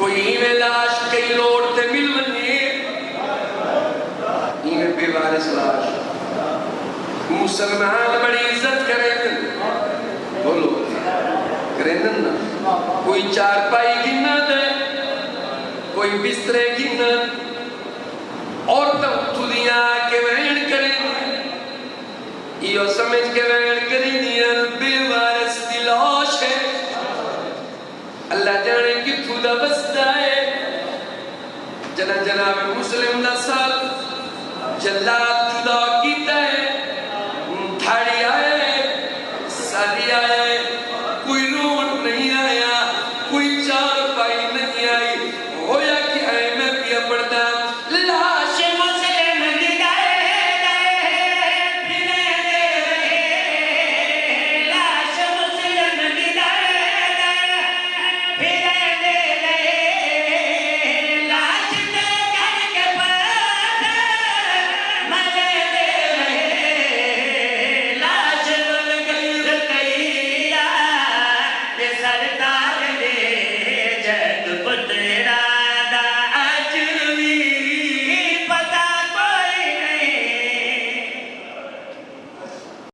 کوئی میں لاش کئی لوڑتے مل ونی یہ بے وارث لاش مسلمان بڑی عزت کریں دن بولو کریں دن نا کوئی چار پائی گننا دے کوئی بسترے گننا اور تم تھوڑیاں کے وین کریں یہ سمجھ کے وین کریں دیا بے وارث دی لاش ہے اللہ جانے کی تھوڑا بستا ہے جناب مسلم دا سال جلال جدا کیتا